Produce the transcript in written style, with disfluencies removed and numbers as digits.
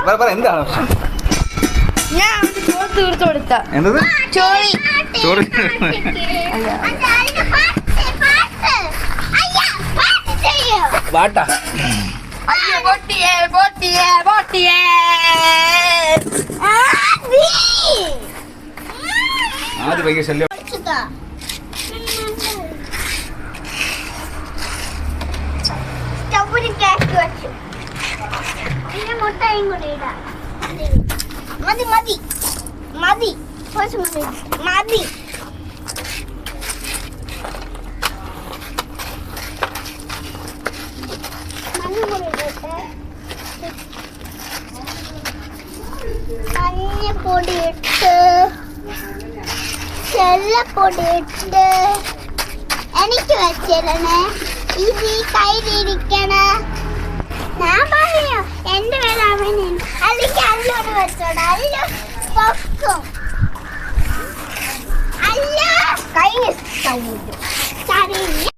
എന്താണ് ഞാൻ ചോറ് തീർത്തു കൊടുത്ത എന്തത് ചോറി ചോറ് വാട്ടാ പൊട്ടിയേ പൊട്ടിയേ പൊട്ടിയേ ആദ്യം ഭയങ്കര ശല്യം. മതി മതി മതി മതി മഞ്ഞപ്പൊടി ഇട്ട് ചെല്ലപ്പൊടി ഇട്ട് എനിക്ക് വെച്ചിരണേ ഇത് ഈ കയ്യിലിരിക്കണ ഞാൻ പറയോ എന്റെ പേര് അവന് അല്ലെങ്കിൽ അല്ലോട് വെച്ചോടാ അല്ലോ പൊക്കും അല്ല കൈ